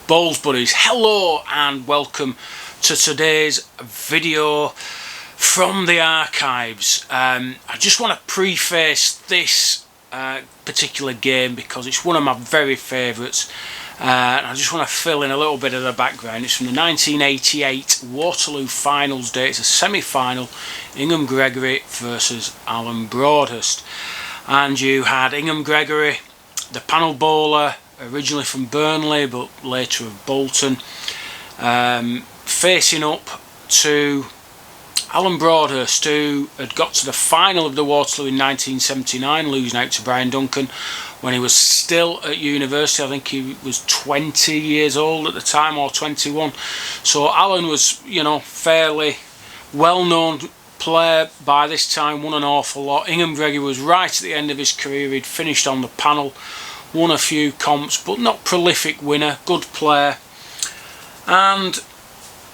Bowls buddies, hello and welcome to today's video from the archives. I just want to preface this particular game because it's one of my very favourites, and I just want to fill in a little bit of the background. It's from the 1988 Waterloo finals day. It's a semi-final, Gregory versus Alan Broadhurst, and you had Gregory, the panel bowler, originally from Burnley but later of Bolton, facing up to Alan Broadhurst, who had got to the final of the Waterloo in 1979, losing out to Brian Duncan when he was still at university. I think he was 20 years old at the time, or 21. So Alan was, fairly well-known player by this time, won an awful lot. Gregory was right at the end of his career. He'd finished on the panel, won a few comps, but not prolific winner, good player. And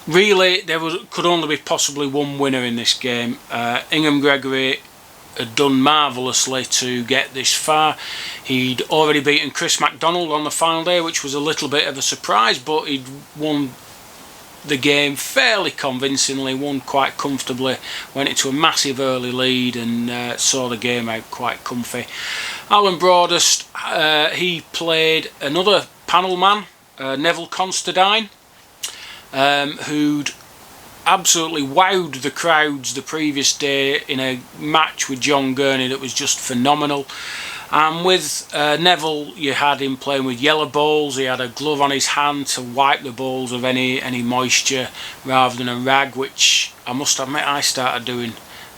really, could only be possibly one winner in this game. Gregory had done marvellously to get this far. He'd already beaten Chris MacDonald on the final day, which was a little bit of a surprise, but he'd won the game fairly convincingly, won quite comfortably, went into a massive early lead and saw the game out quite comfy. Alan Broadhurst, he played another panel man, Neville Constantine, who'd absolutely wowed the crowds the previous day in a match with John Gurney that was just phenomenal. And with Neville, you had him playing with yellow balls. He had a glove on his hand to wipe the balls of any moisture rather than a rag, which I must admit I started doing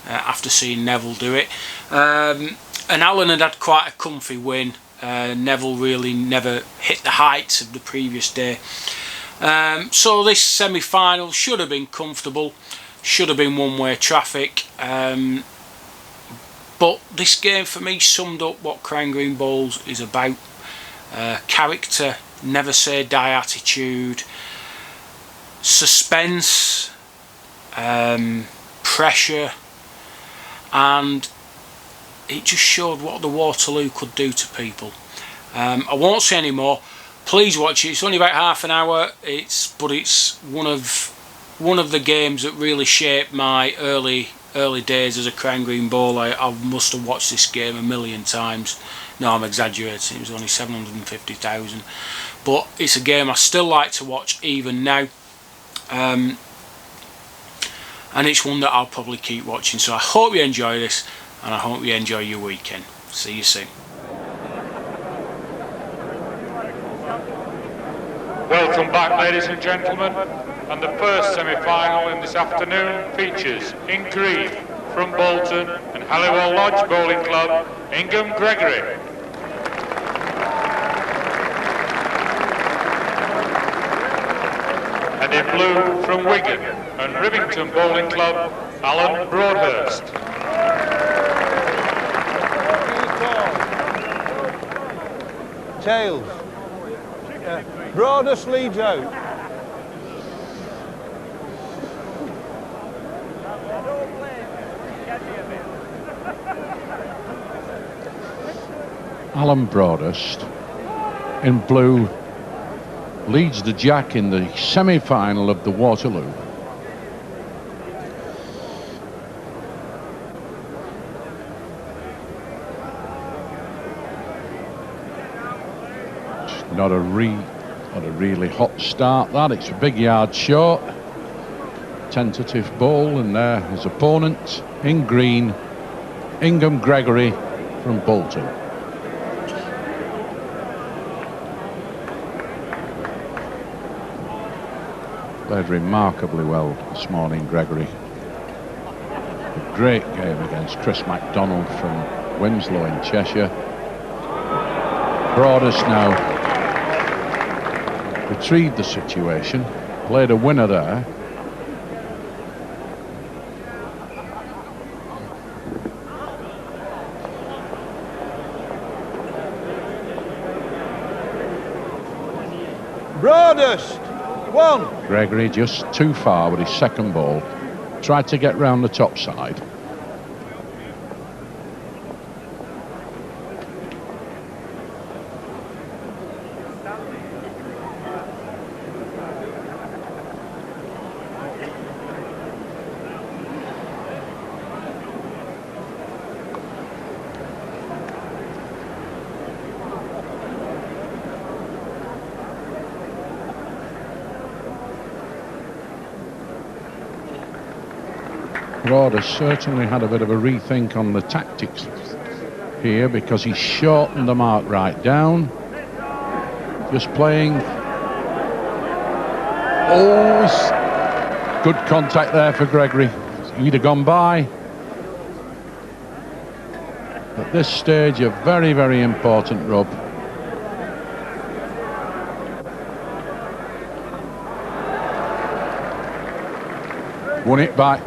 after seeing Neville do it. And Alan had quite a comfy win. Neville really never hit the heights of the previous day. So this semi-final should have been comfortable, should have been one-way traffic. But this game for me summed up what Crown Green Bowls is about. Character, never say die attitude, suspense, pressure, and it just showed what the Waterloo could do to people. I won't say any more. Please watch it. It's only about half an hour. But it's one of the games that really shaped my early days as a Crown Green bowler. I must have watched this game a million times. No, I'm exaggerating. It was only 750,000. But it's a game I still like to watch even now. And it's one that I'll probably keep watching. So I hope you enjoy this, and I hope you enjoy your weekend. See you soon. Welcome back, ladies and gentlemen, and the first semi-final in this afternoon features, in green from Bolton and Halliwell Lodge Bowling Club, Gregory. And in blue from Wigan and Rivington Bowling Club, Alan Broadhurst. Tails. Broadhurst leads out. Alan Broadhurst in blue leads the Jack in the semi-final of the Waterloo. Not a really hot start, that. It's a big yard short. Tentative ball, and there his opponent in green, Gregory from Bolton. Played remarkably well this morning, Gregory. A great game against Chris MacDonald from Winslow in Cheshire. Broadhurst now retrieved the situation, played a winner there. Broadhurst, one. Gregory just too far with his second ball. Tried to get round the top side. Broadhurst certainly had a bit of a rethink on the tactics here, because he shortened the mark right down. Just playing. Oh, good contact there for Gregory. He'd have gone by. At this stage, a very, very important rub. Won it back.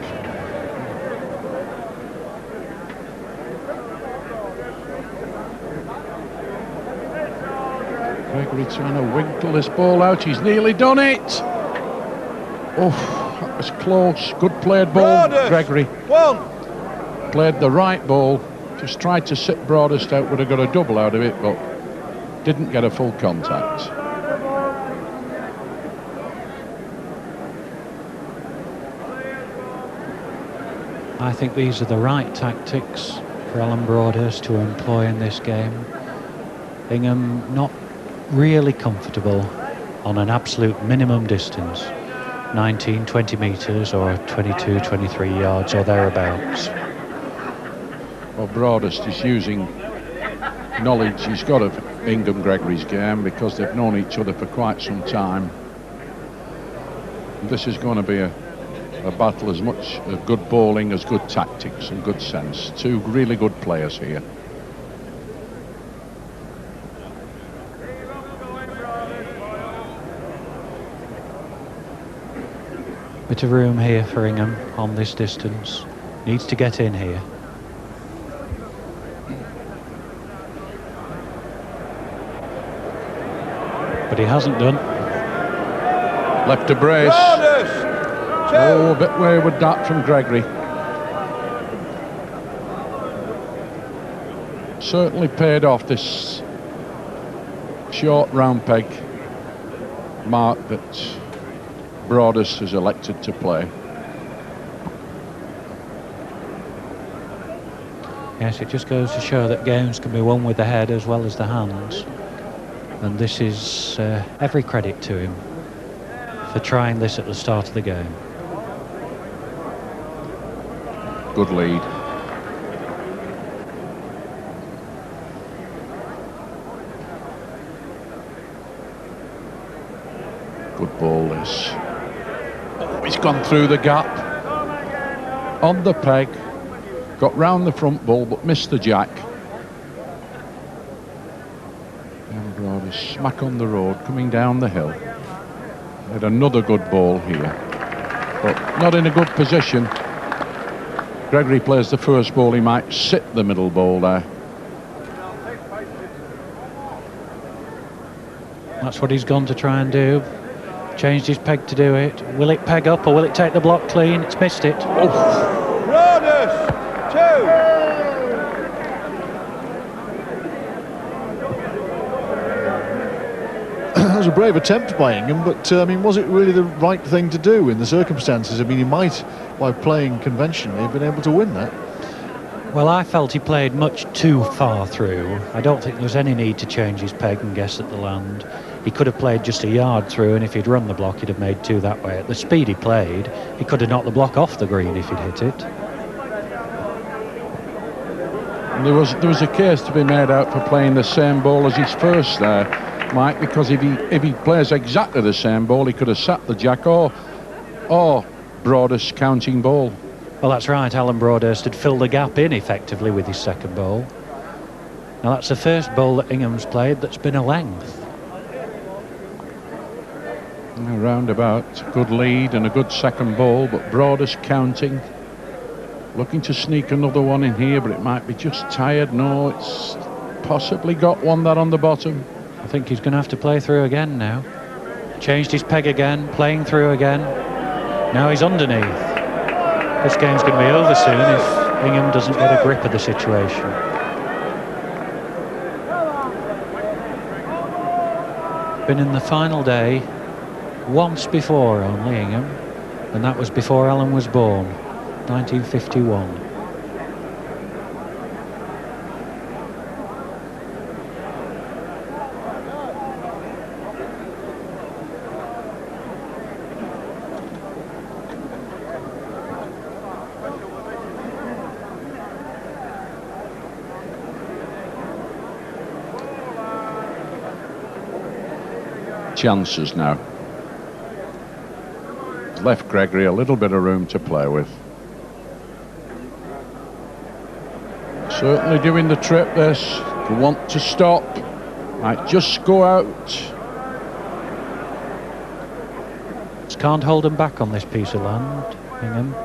Gregory trying to winkle this ball out. He's nearly done it. Oh, that was close. Good played ball, Broadhurst. Gregory. One. Played the right ball. Just tried to sit Broadhurst out. Would have got a double out of it, but didn't get a full contact. I think these are the right tactics for Alan Broadhurst to employ in this game. Ingham not really comfortable on an absolute minimum distance, 19, 20 metres or 22, 23 yards or thereabouts. Well, Broadhurst is using knowledge he's got of Ingham Gregory's game, because they've known each other for quite some time. And this is going to be a battle as much of good bowling as good tactics and good sense. Two really good players here. Bit of room here for Ingham on this distance. Needs to get in here. But he hasn't done. Left a brace. Broadhurst. Two. Oh, a bit wayward that from Gregory. Certainly paid off, this short round peg mark that Broadhurst has elected to play. Yes, it just goes to show that games can be won with the head as well as the hands. And this is every credit to him for trying this at the start of the game. Good lead. Good ball this. Oh, he's gone through the gap. On the peg. Got round the front ball but missed the jack. And Broadhurst smack on the road coming down the hill. Had another good ball here, but not in a good position. Gregory plays the first ball, he might sit the middle ball there. That's what he's gone to try and do. Changed his peg to do it. Will it peg up or will it take the block clean? It's missed it. Oh, Broadhurst. Two. That was a brave attempt by Ingham, but I mean, was it really the right thing to do in the circumstances? I mean, he might, by playing conventionally, have been able to win that. Well, I felt he played much too far through. I don't think there was any need to change his peg and guess at the land. He could have played just a yard through, and if he'd run the block, he'd have made two that way. At the speed he played, he could have knocked the block off the green if he'd hit it. there was a case to be made out for playing the same ball as his first there, Mike, because if he plays exactly the same ball, he could have sat the jack or Broadhurst counting ball. Well, that's right. Alan Broadhurst had filled the gap in effectively with his second ball. Now, that's the first ball that Ingham's played that's been a length. Roundabout, good lead and a good second ball, but Broadhurst counting. Looking to sneak another one in here, but it might be just tired. No, it's possibly got one there on the bottom. I think he's going to have to play through again now. Changed his peg again, playing through again. Now he's underneath. This game's going to be over soon if Ingham doesn't get a grip of the situation. Been in the final day once before only, Ingham, and that was before Alan was born, 1951. chances now. Left Gregory a little bit of room to play with. Certainly doing the trip this. If you want to stop, might just go out. Just can't hold them back on this piece of land, Hingham.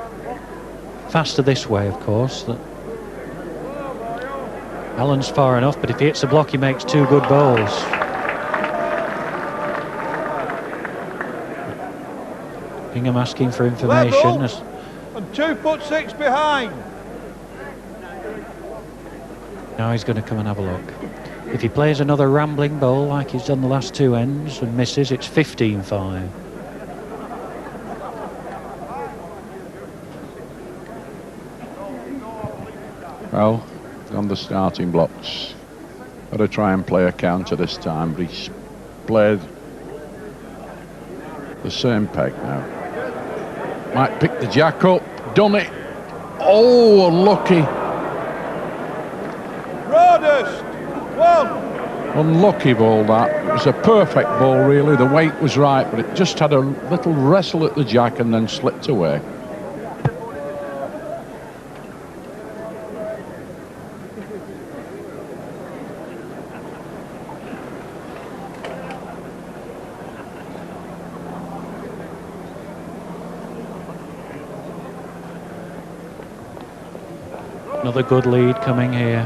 Faster this way, of course. Allen's far enough, but if he hits the block, he makes 2 good bowls. Hingham asking for information. Level and 2 foot 6 behind. Now he's going to come and have a look. If he plays another rambling bowl like he's done the last 2 ends and misses, it's 15-5. Well, on the starting blocks. Got to try and play a counter this time, but he's played the same peg now. Might pick the jack up. Done it. Oh, unlucky. Broadhurst, 1. Unlucky ball that. It was a perfect ball really. The weight was right, but it just had a little wrestle at the jack and then slipped away. Another good lead coming here.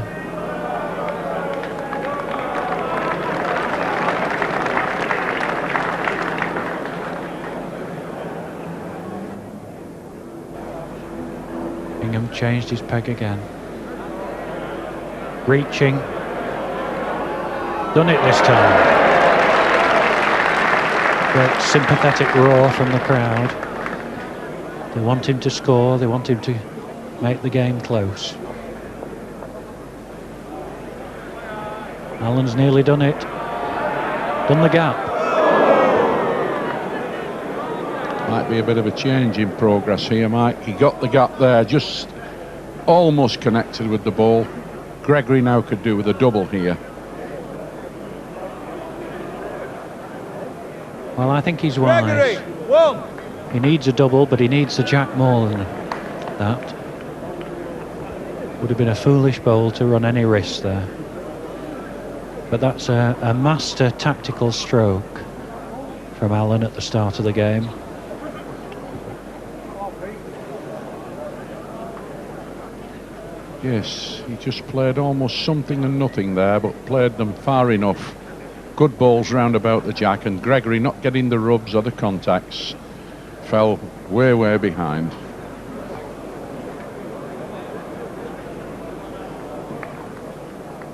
Hingham changed his peg again. Reaching. Done it this time. Great sympathetic roar from the crowd. They want him to score, they want him to make the game close. Allen's nearly done it. Done the gap. Might be a bit of a change in progress here, Mike. He got the gap there, just almost connected with the ball. Gregory now could do with a double here. Well, I think he's wise. Gregory, 1. He needs a double, but he needs the jack more than that. Would have been a foolish bowl to run any risk there. But that's a master tactical stroke from Allen at the start of the game. Yes, he just played almost something and nothing there, but played them far enough. Good balls round about the jack, and Gregory not getting the rubs or the contacts. Fell way behind.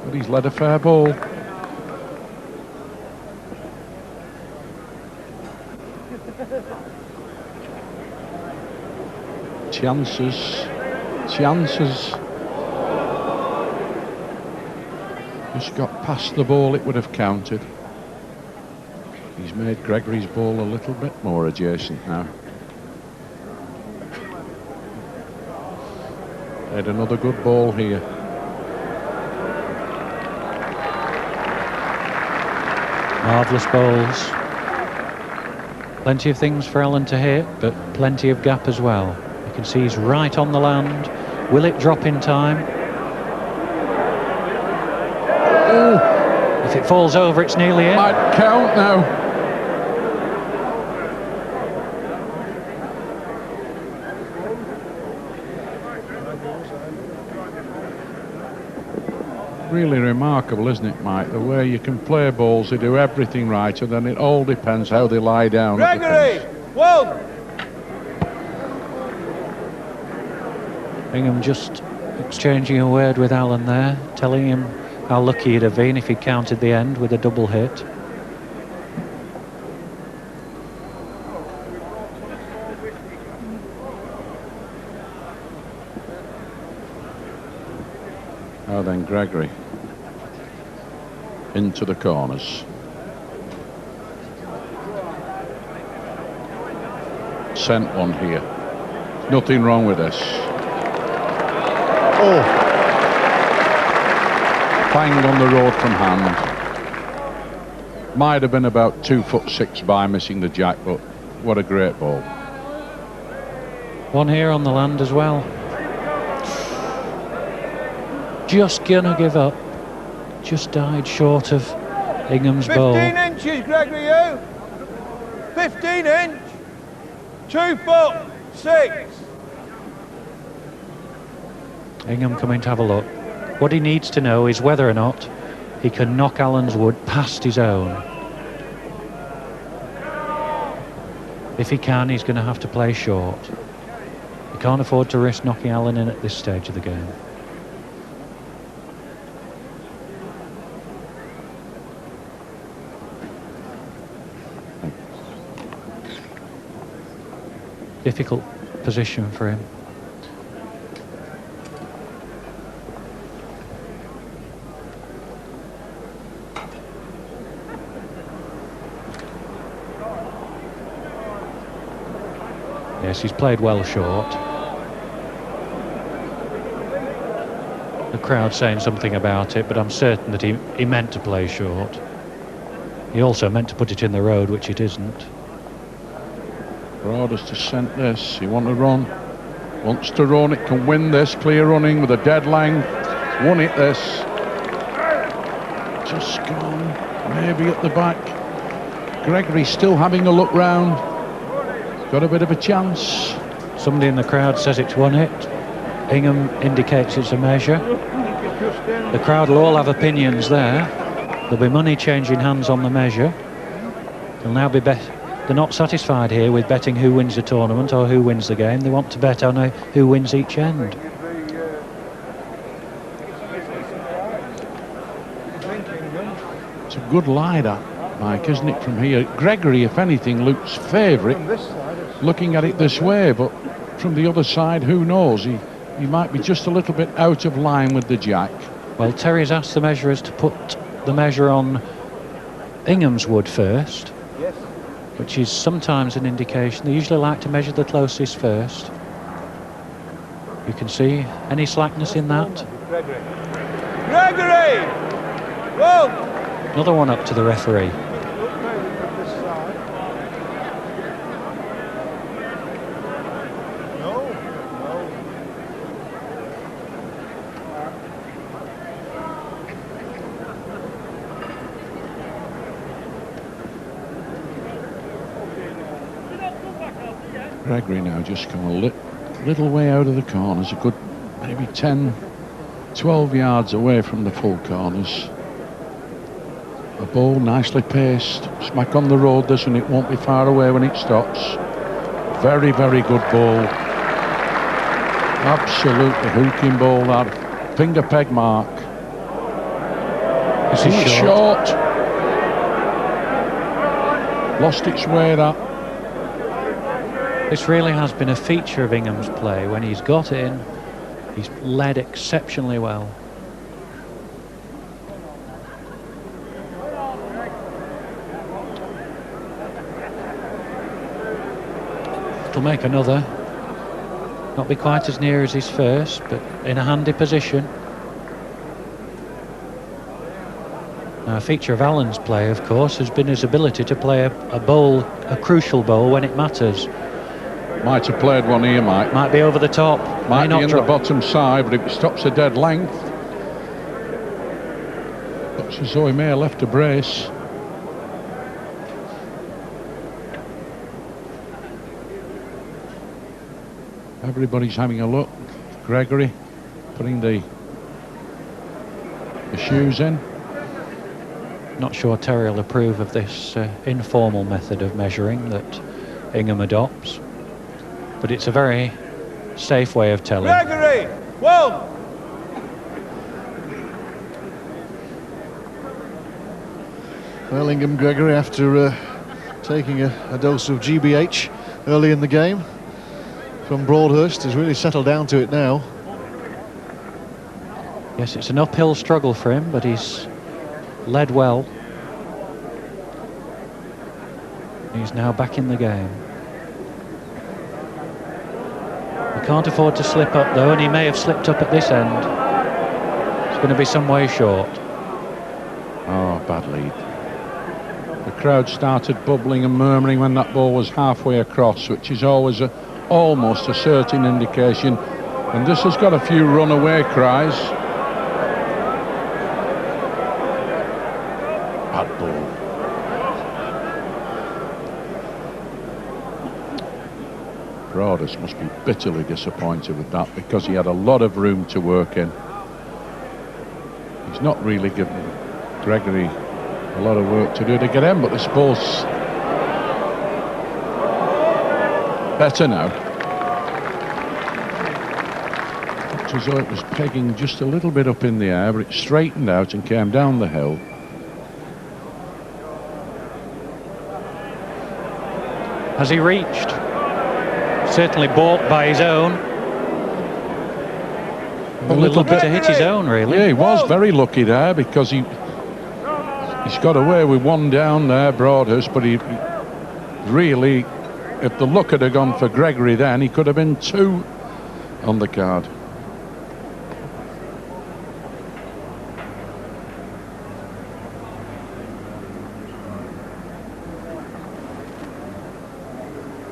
But he's led a fair ball. Chances. Just got past the ball, it would have counted. He's made Gregory's ball a little bit more adjacent now. Had another good ball here. Marvellous bowls. Plenty of things for Allen to hit, but plenty of gap as well. You can see he's right on the land. Will it drop in time? If it falls over, it's nearly in. Might count now. Really remarkable, isn't it, Mike? The way you can play balls, they do everything right, and then it all depends how they lie down. Gregory, 1. Hingham just exchanging a word with Allen there, telling him how lucky he'd have been if he counted the end with a double hit. Now then, Gregory into the corners. Sent one here. Nothing wrong with this. Oh, Bang on the road from hand. Might have been about 2'6" by missing the jack, but what a great ball. One here on the land as well. Just gonna give up. Just died short of Ingham's bowl. 15 inches, Gregory, you. 15 inch. 2'6". Ingham coming to have a look. What he needs to know is whether or not he can knock Allen's wood past his own. If he can, he's going to have to play short. He can't afford to risk knocking Allen in at this stage of the game. Difficult position for him. Yes, he's played well short. The crowd saying something about it, but I'm certain that he meant to play short. He also meant to put it in the road, which it isn't. Broadhurst has sent this. He wants to run. Wants to run. It can win this. Clear running with a dead length. It's won it, this. Just gone. Maybe at the back. Gregory still having a look round. Got a bit of a chance. Somebody in the crowd says it's one hit. Ingham indicates it's a measure. The crowd will all have opinions there. There'll be money changing hands on the measure. They'll now be they're not satisfied here with betting who wins the tournament or who wins the game. They want to bet on who wins each end. It's a good lie, that, Mike, isn't it, from here? Gregory, if anything, looks favourite, looking at it this way, but from the other side, who knows? He might be just a little bit out of line with the jack. Well, Terry's asked the measurers to put the measure on Ingham's wood first, which is sometimes an indication. They usually like to measure the closest first. You can see any slackness in that. Gregory! Whoa! Another one up to the referee. Gregory now just come a little way out of the corners, a good maybe 10, 12 yards away from the full corners. A ball nicely paced, smack on the road, doesn't it? Won't be far away when it stops. Very, very good ball. Absolutely hooking ball, that finger peg mark. This is short. Lost its way, that. This really has been a feature of Ingham's play. When he's got in, he's led exceptionally well. It'll make another. Not be quite as near as his first, but in a handy position. Now, a feature of Allen's play, of course, has been his ability to play a crucial bowl when it matters. Might have played one here, Mike. Might be over the top. Might be in the bottom side, but if it stops a dead length, looks as though he may have left a brace. Everybody's having a look. Gregory putting the shoes in. Not sure Terry will approve of this informal method of measuring that Ingham adopts, but it's a very safe way of telling. Gregory! One! Well, Ingham Gregory, after taking a dose of GBH early in the game from Broadhurst, has really settled down to it now. Yes, it's an uphill struggle for him, but he's led well. He's now back in the game. He can't afford to slip up though, and he may have slipped up at this end. It's going to be some way short. Oh, bad lead. The crowd started bubbling and murmuring when that ball was halfway across, which is always almost a certain indication. And this has got a few runaway cries. Bad ball. Broadhurst must be bitterly disappointed with that, because he had a lot of room to work in. He's not really given Gregory a lot of work to do to get in, but this ball's better now. Looked as though it was pegging just a little bit up in the air, but it straightened out and came down the hill. Has he reached? Certainly balked by his own. A little bit to hit his own, really. Yeah, he was very lucky there, because he's got away with one down there, Broadhurst, but he really, if the luck had gone for Gregory then, he could have been 2 on the card.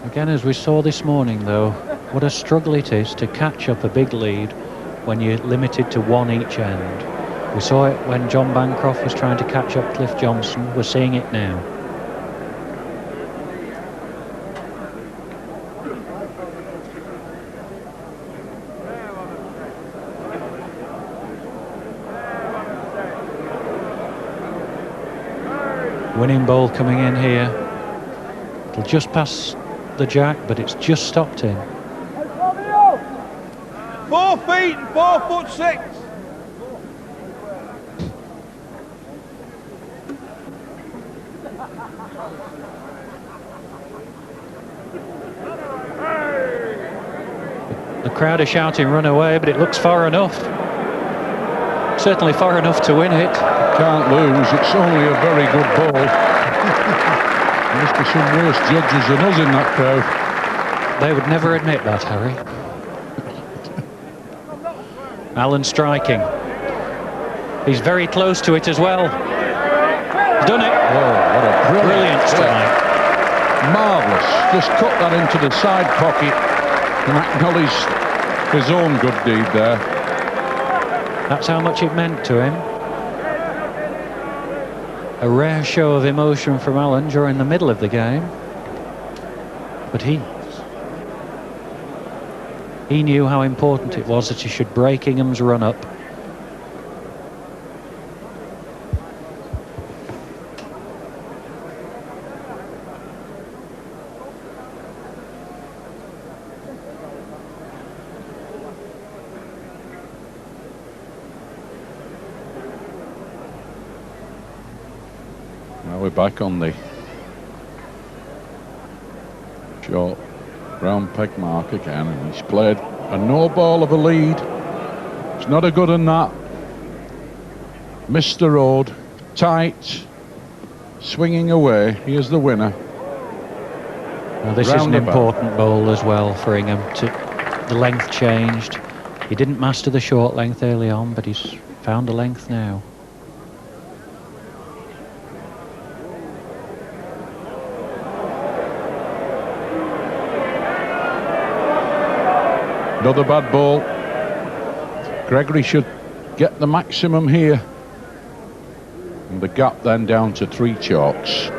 Again, as we saw this morning, though, what a struggle it is to catch up a big lead when you're limited to 1 each end. We saw it when John Bancroft was trying to catch up Cliff Johnson. We're seeing it now. Winning ball coming in here. It'll just pass the jack, but it's just stopped in. 4 feet and 4'6". The crowd are shouting run away, but it looks far enough. Certainly far enough to win it. Can't lose, it's only a very good ball. There must be some worse judges than us in that crowd. They would never admit that, Harry. Allen striking. He's very close to it as well. He's done it. Oh, what a Brilliant strike. Marvellous. Just cut that into the side pocket and acknowledged his own good deed there. That's how much it meant to him. A rare show of emotion from Allen during the middle of the game. But he knew how important it was that he should break Ingham's run up. Now we're back on the short round peg mark again, and he's played a no ball of a lead. It's not a good on that. Missed the road, tight, swinging away. Here's the winner. Well, this is an important bowl as well for Ingham. The length changed. He didn't master the short length early on, but he's found a length now. Another bad ball. Gregory should get the maximum here. And the gap then down to 3 chalks.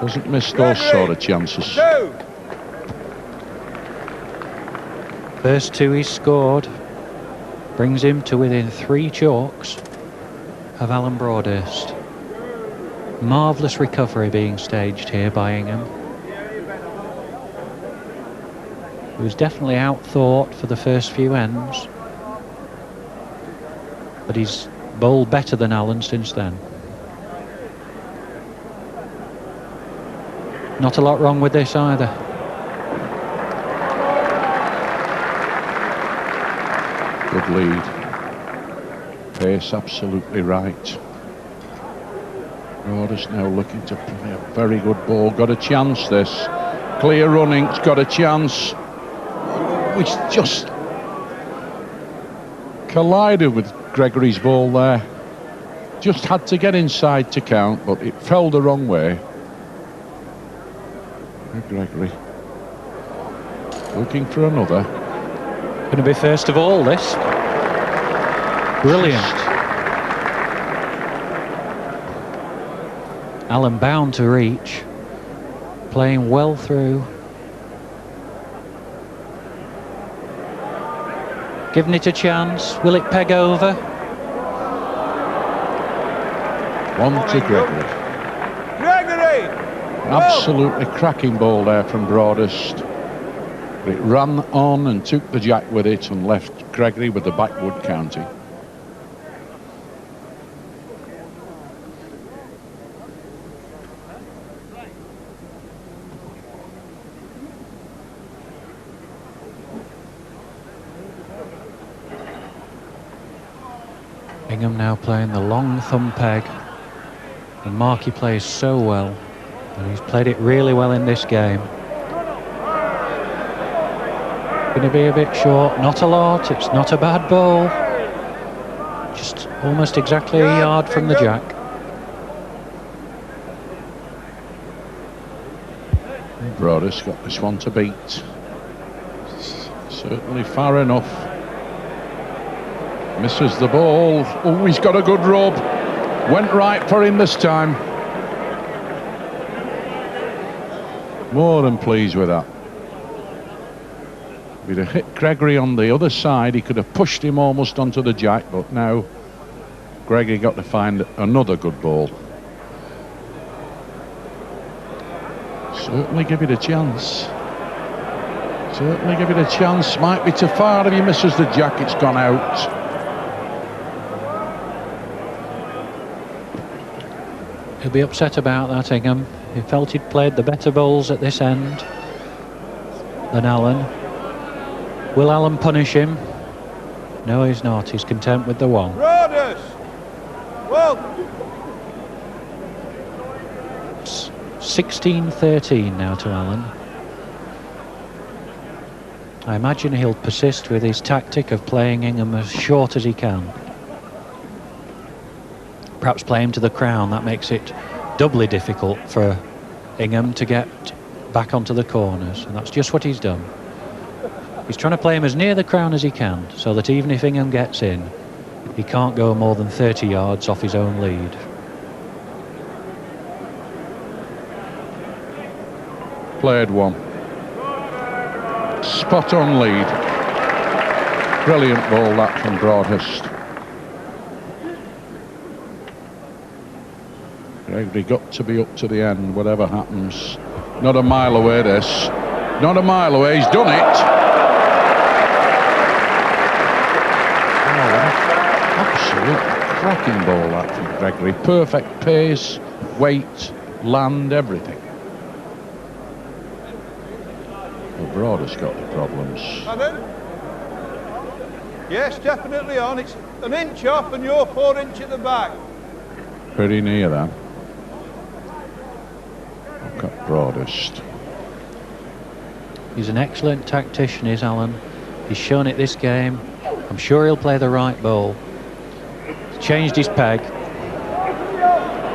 Doesn't miss those sort of chances. First 2 he's scored. Brings him to within 3 chalks of Alan Broadhurst. Marvellous recovery being staged here by Ingham. He was definitely outthought for the first few ends, but he's bowled better than Allen since then. Not a lot wrong with this either. Good lead. Pace absolutely right. Broadhurst now looking to play a very good ball. Got a chance this. Clear running, it's got a chance. Which just collided with Gregory's ball there. Just had to get inside to count, but it fell the wrong way. Gregory looking for another. Going to be first of all, this. Brilliant. Alan bound to reach. Playing well through. Giving it a chance. Will it peg over? One to Gregory. Gregory! Absolutely cracking ball there from Broadhurst. But it ran on and took the jack with it and left Gregory with the backwood county. Ingham now playing the long thumb peg, and Markey plays so well, and he's played it really well in this game. Going to be a bit short, not a lot, it's not a bad ball, just almost exactly a yard from the jack. Broadhurst got this one to beat. Certainly far enough. Misses the ball. Oh, he's got a good rub. Went right for him this time. More than pleased with that. If he'd have hit Gregory on the other side, he could have pushed him almost onto the jack, but now Gregory got to find another good ball. Certainly give it a chance. Certainly give it a chance. Might be too far if he misses the jack, it's gone out. He'll be upset about that, Ingham. He felt he'd played the better bowls at this end than Alan. Will Alan punish him? No, he's not. He's content with the one. Broadhurst! Well, 16-13 now to Alan. I imagine he'll persist with his tactic of playing Ingham as short as he can. Perhaps play him to the crown. That makes it doubly difficult for Ingham to get back onto the corners, and that's just what he's done. He's trying to play him as near the crown as he can, so that even if Ingham gets in, he can't go more than 30 yards off his own lead. Played one. Spot on lead. Brilliant ball that from Broadhurst. Gregory got to be up to the end, whatever happens. Not a mile away, this. Not a mile away, he's done it. Oh, absolute cracking ball that from Gregory. Perfect pace, weight, land, everything. Well, Broadhurst got the problems. Pardon? Yes, definitely on. It's an inch off and you're 4 inches at the back. Pretty near that. Look at Broadhurst. He's an excellent tactician, is Alan. He's shown it this game. I'm sure he'll play the right ball. He's changed his peg.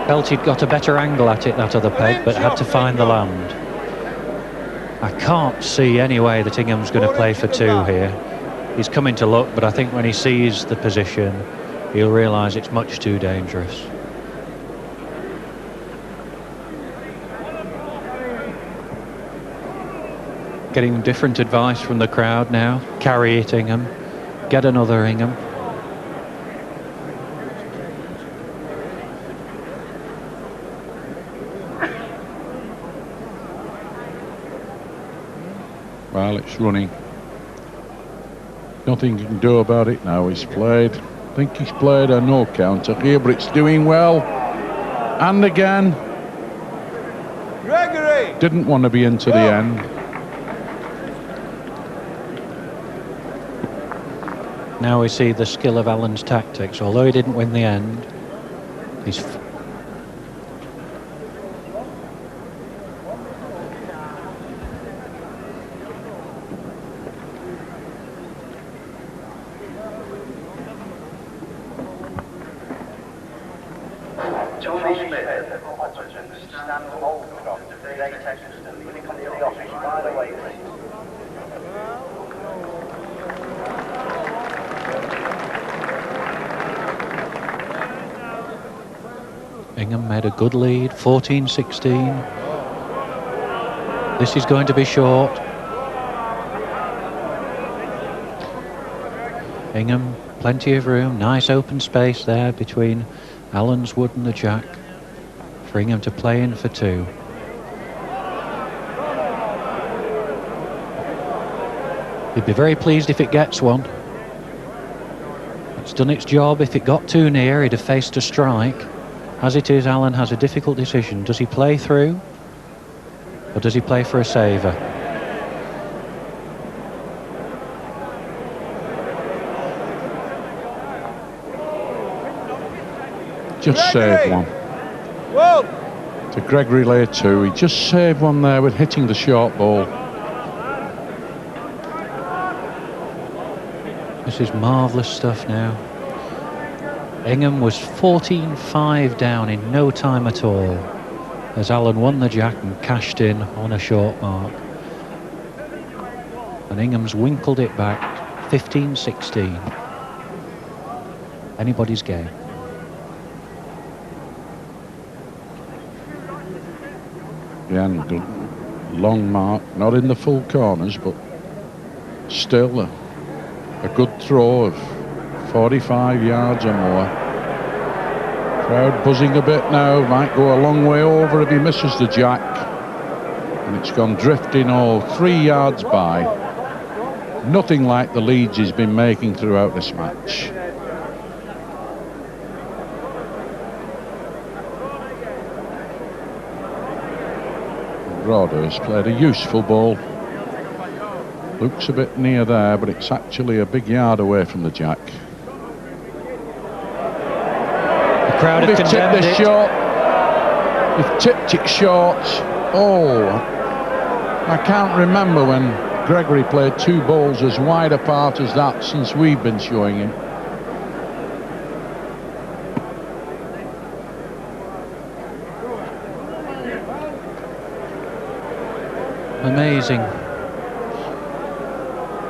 Felt he'd got a better angle at it, that other peg, but had to find the land. I can't see any way that Ingham's going to play for two here. He's coming to look, but I think when he sees the position, he'll realise it's much too dangerous. Getting different advice from the crowd now. Carry it, Ingham. Get another, Ingham. Well, it's running. Nothing you can do about it now. He's played. I think he's played a no counter here, but it's doing well. And again. Gregory! Didn't want to be into the end. Now we see the skill of Alan's tactics. Although he didn't win the end, he's Ingham made a good lead, 14-16. This is going to be short. Ingham, plenty of room, nice open space there between Allen's wood and the jack for Ingham to play in for 2. He'd be very pleased if it gets one. It's done its job. If it got too near, he'd have faced a strike. As it is, Allen has a difficult decision. Does he play through, or does he play for a saver? Just saved one. Well, To Gregory layer 2. He just saved one there with hitting the short ball. This is marvellous stuff now. Ingham was 14-5 down in no time at all as Allen won the jack and cashed in on a short mark. And Ingham's winkled it back 15-16. Anybody's game. Yeah, and long mark, not in the full corners, but still a good throw of 45 yards or more. Crowd buzzing a bit now, might go a long way over if he misses the jack. And it's gone drifting 3 yards by. Nothing like the leads he's been making throughout this match. Broadhurst played a useful ball. Looks a bit near there, but it's actually a big yard away from the jack. The crowd have condemned it. Short. They've tipped it short. Oh, I can't remember when Gregory played 2 balls as wide apart as that since we've been showing him. Amazing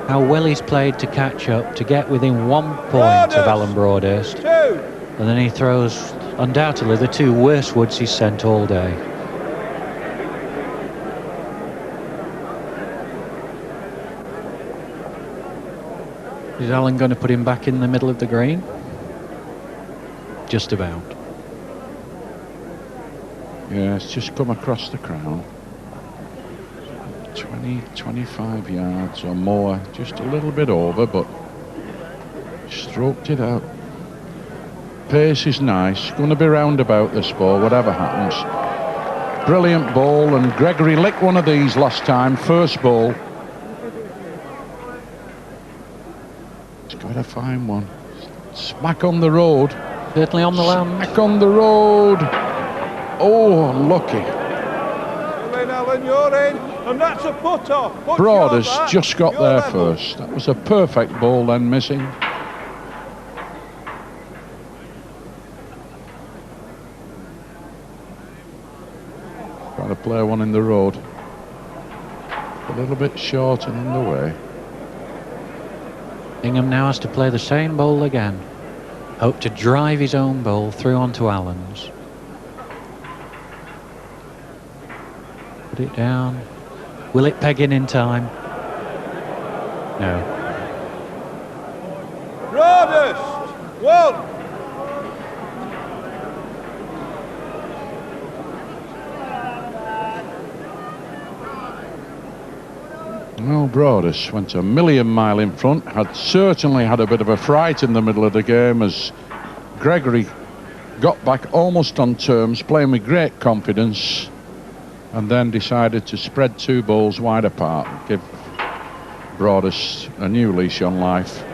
how well he's played to catch up, to get within 1 point of Alan Broadhurst. 2. And then he throws undoubtedly the 2 worst woods he's sent all day. Is Alan going to put him back in the middle of the green? Just about. Yeah, it's just come across the crown. 25 yards or more, just a little bit over, but stroked it out. Pace is nice, going to be roundabout this ball, whatever happens. Brilliant ball, and Gregory licked one of these last time, first ball. He's got to find one. Smack on the road. Certainly on the land. Smack on the road. Oh, lucky. Alan, you're in, and that's a put-off. Broadhurst just got there first. That was a perfect ball then missing. Trying to play one in the road. A little bit short and in the way. Ingham now has to play the same bowl again. Hope to drive his own bowl through onto Allen's. Put it down. Will it peg in time? No. Broadhurst, 1. Well, Broadhurst went a million mile in front. Certainly had a bit of a fright in the middle of the game as Gregory got back almost on terms, playing with great confidence, and then decided to spread 2 balls wide apart, give Broadhurst a new leash on life.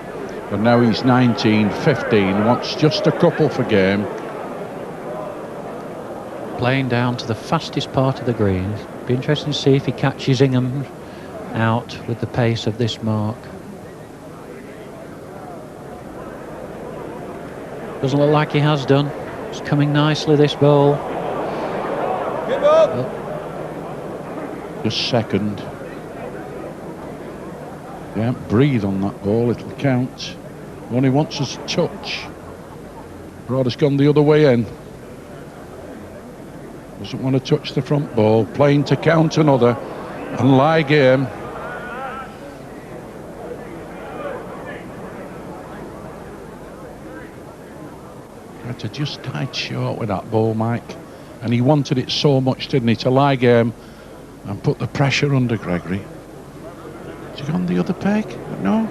And now he's 19-15, wants just a couple for game. Playing down to the fastest part of the green. Be interesting to see if he catches Ingham out with the pace of this mark. Doesn't look like he has done. It's coming nicely, this ball. Give up. Just second. Yeah, breathe on that ball, it'll count. Only wants us to touch. Broadhurst gone the other way in. Doesn't want to touch the front ball. Playing to count another and lie game. Had to just tied short with that ball, Mike. And he wanted it so much, didn't he, to lie game and put the pressure under Gregory. Has he gone the other peg? No.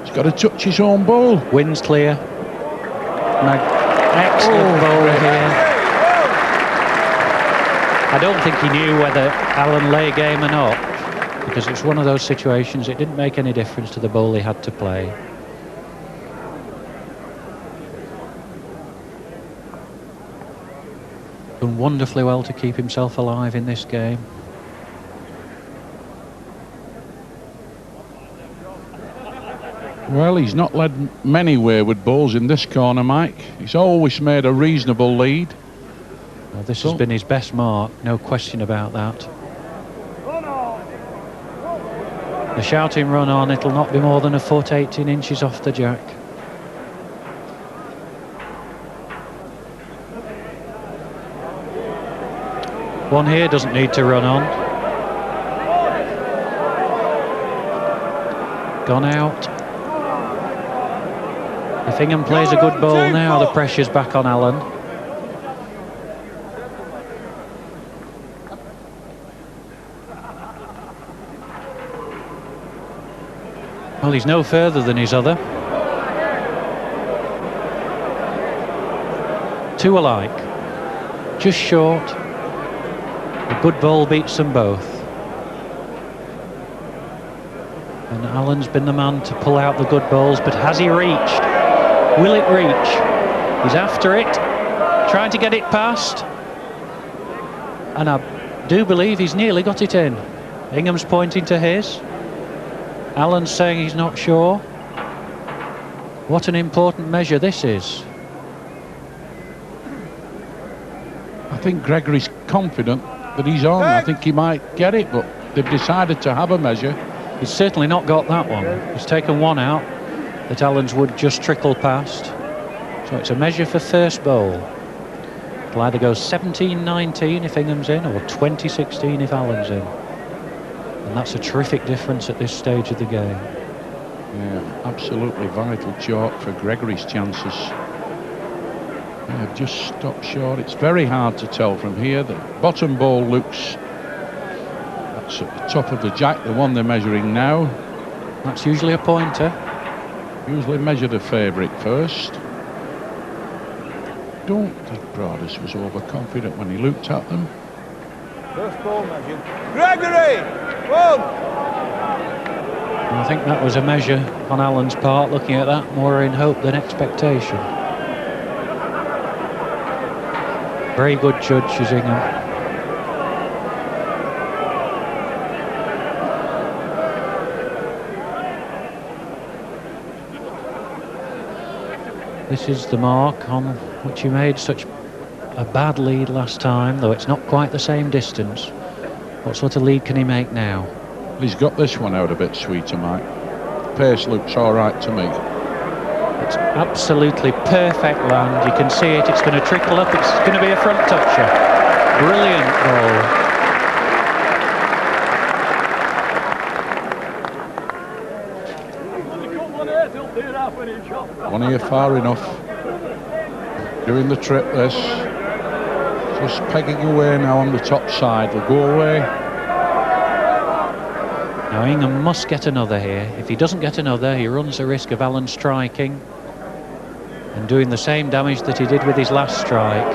He's got to touch his own ball. Wind's clear. Excellent ball here. I don't think he knew whether Alan lay game or not, because it's one of those situations, it didn't make any difference to the ball he had to play. Done wonderfully well to keep himself alive in this game. Well, he's not led many wayward balls in this corner, Mike. He's always made a reasonable lead. Well, this has been his best mark, no question about that. The shouting run on, it'll not be more than a foot 18 inches off the jack. One here doesn't need to run on. Gone out. If Ingham plays a good ball now, the pressure's back on Allen. Well, he's no further than his other. Two alike. Just short. A good ball beats them both. And Allen's been the man to pull out the good balls, but has he reached? Will it reach? He's after it, trying to get it past. And I do believe he's nearly got it in. Ingham's pointing to his. Allen's saying he's not sure. What an important measure this is. I think Gregory's confident that he's on. I think he might get it, but they've decided to have a measure. He's certainly not got that one. He's taken one out that Allen's would just trickle past. So it's a measure for first bowl. It'll either go 17-19 if Ingham's in, or 20-16 if Allen's in. And that's a terrific difference at this stage of the game. Yeah, absolutely vital chalk for Gregory's chances. They've just stopped short. It's very hard to tell from here. The bottom ball looks... That's at the top of the jack, the one they're measuring now. That's usually a pointer. Usually measure the favourite first. Don't think Broadhurst was overconfident when he looked at them. First ball measured. Gregory! One! I think that was a measure on Allen's part, looking at that more in hope than expectation. Very good judge is Ingham. This is the mark on which he made such a bad lead last time, though it's not quite the same distance. What sort of lead can he make now? He's got this one out a bit sweeter, Mike. Pace looks all right to me. It's absolutely perfect land. You can see it. It's going to trickle up. It's going to be a front toucher. Brilliant ball. One here far enough. Doing the trip, this. Just pegging away now on the top side. Will go away. Now Ingham must get another here. If he doesn't get another, he runs the risk of Allen striking and doing the same damage that he did with his last strike.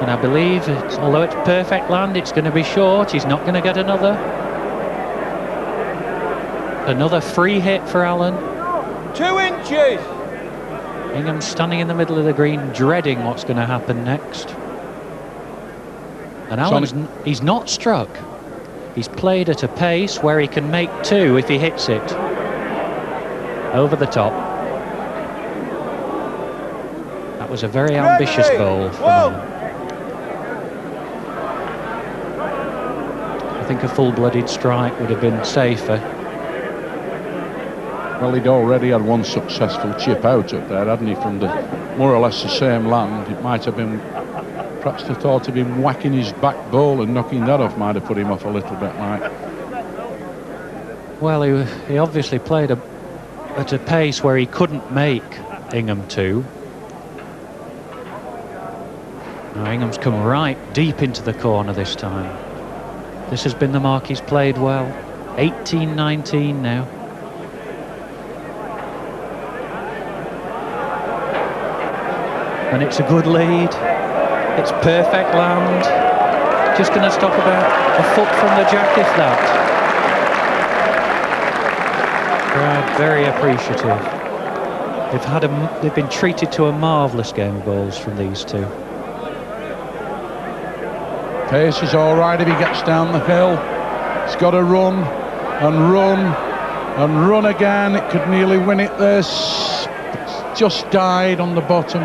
And I believe, although it's perfect land, it's going to be short. He's not going to get another. Another free hit for Allen. 2 inches! Ingham's standing in the middle of the green, dreading what's going to happen next. And Allen's he's not struck. He's played at a pace where he can make two if he hits it. Over the top. That was a very ambitious ball from Whoa. Allen. I think a full-blooded strike would have been safer. Well, he'd already had one successful chip out up there, hadn't he, from the more or less the same land. It might have been, perhaps the thought of him whacking his back ball and knocking that off might have put him off a little bit, like. Well, he obviously played at a pace where he couldn't make Ingham two. Now Ingham's come right deep into the corner this time. This has been the mark he's played well. 18-19 now. And it's a good lead. It's perfect land. Just going to stop about a foot from the jack, if that. Crowd very appreciative. They've been treated to a marvellous game of balls from these two. Pace is all right if he gets down the hill. He's got to run and run and run again. It could nearly win it this. It's just died on the bottom.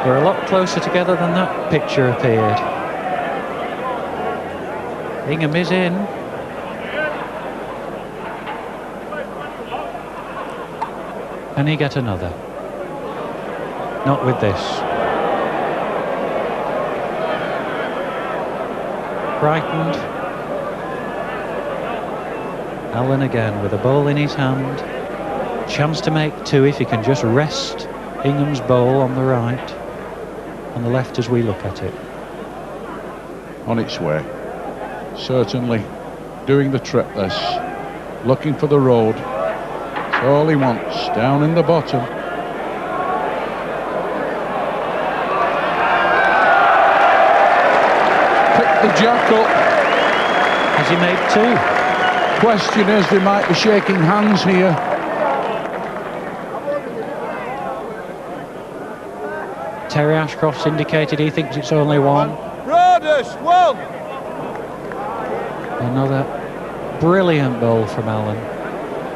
They're a lot closer together than that picture appeared. Ingham is in. Can he get another? Not with this. Frightened. Allen again with a ball in his hand. Chance to make two if he can just rest Ingham's ball on the right. On the left as we look at it. On its way. Certainly doing the trip this. Looking for the road. It's all he wants. Down in the bottom. Pick the jack up. Has he made two? Question is, they might be shaking hands here. Terry Ashcroft's indicated he thinks it's only one. Broadhurst, one. Another brilliant ball from Allen.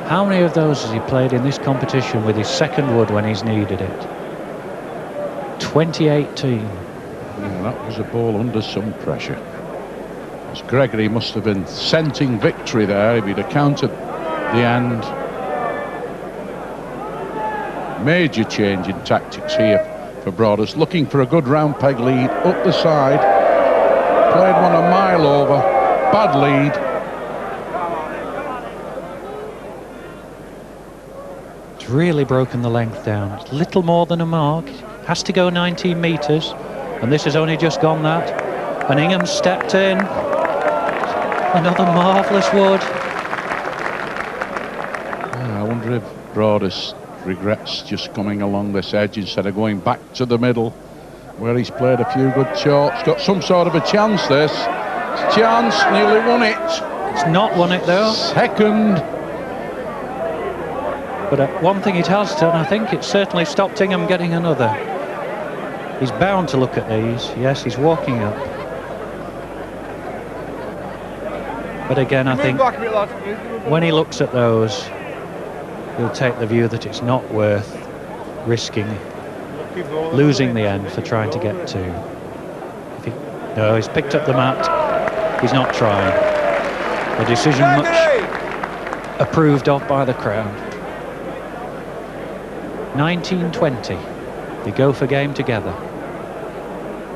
How many of those has he played in this competition with his second wood when he's needed it? 2018. Yeah, that was a ball under some pressure. As Gregory must have been scenting victory there if he'd have counted the end. Major change in tactics here for Broadhurst, looking for a good round peg lead up the side. Played one a mile over. Bad lead. It's really broken the length down. It's little more than a mark. Has to go 19 metres. And this has only just gone that. And Ingham stepped in. Another marvellous wood. I wonder if Broadhurst regrets just coming along this edge instead of going back to the middle where he's played a few good shots. Got some sort of a chance this. Chance, nearly won it. It's not won it though. Second. But one thing it has done, I think it's certainly stopped Ingham getting another. He's bound to look at these. Yes, he's walking up. But again, I think when he looks at those, he'll take the view that it's not worth risking losing the end for trying to get two. No, he's picked up the mat. He's not trying. A decision much approved of by the crowd. 19-20. They go for game together.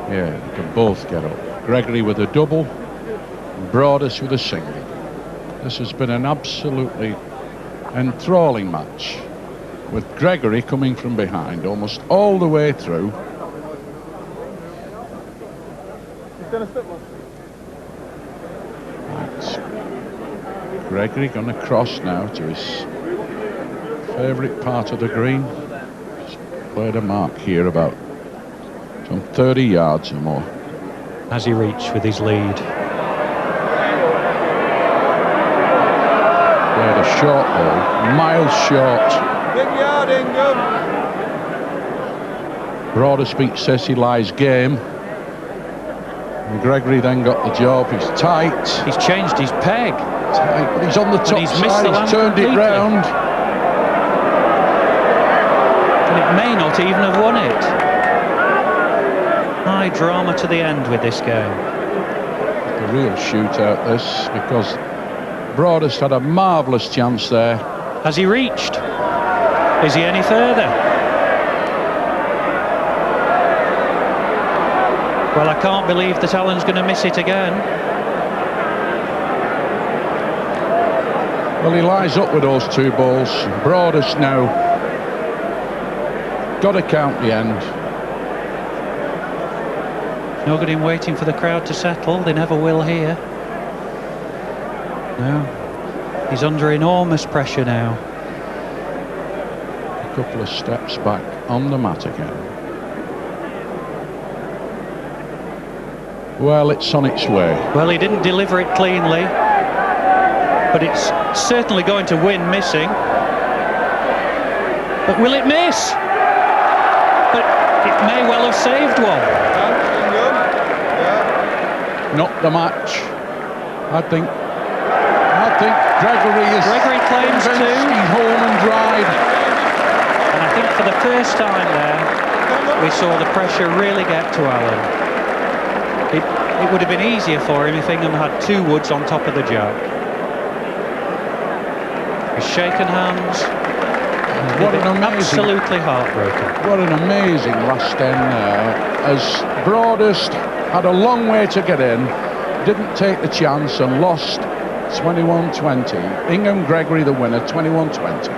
Yeah, they can both get up. Gregory with a double, and Broadhurst with a single. This has been an absolutely enthralling match, with Gregory coming from behind almost all the way through. Right. Gregory going to cross now to his favourite part of the green. Just played a mark here about some 30 yards or more. Has he reached with his lead? Played a short ball, miles short. Big yard, Ingham. Broadhurst beat Ceci Lie's game. And Gregory then got the job. He's tight. He's changed his peg. Tight, but he's on the top he's missed side. the He's turned completely. it round. And it may not even have won it. High drama to the end with this game. A real shootout this, because Broadhurst had a marvellous chance there. Has he reached? Is he any further? Well, I can't believe that Alan's going to miss it again. Well, he lies up with those 2 balls. Broadhurst now got to count the end. No good in waiting for the crowd to settle. They never will here. No. He's under enormous pressure now. A couple of steps back on the mat again. Well, it's on its way. Well, he didn't deliver it cleanly, but it's certainly going to win missing. But will it miss? But it may well have saved one. Not the match. I think Gregory claims 2. He's home and dried. And I think for the first time there, we saw the pressure really get to Alan. It would have been easier for him if Ingham had 2 woods on top of the jack. He's shaken hands. What an amazing, absolutely heartbroken. What an amazing last end there, as Broadhurst had a long way to get in, didn't take the chance and lost 21-20. Ingham Gregory the winner, 21-20.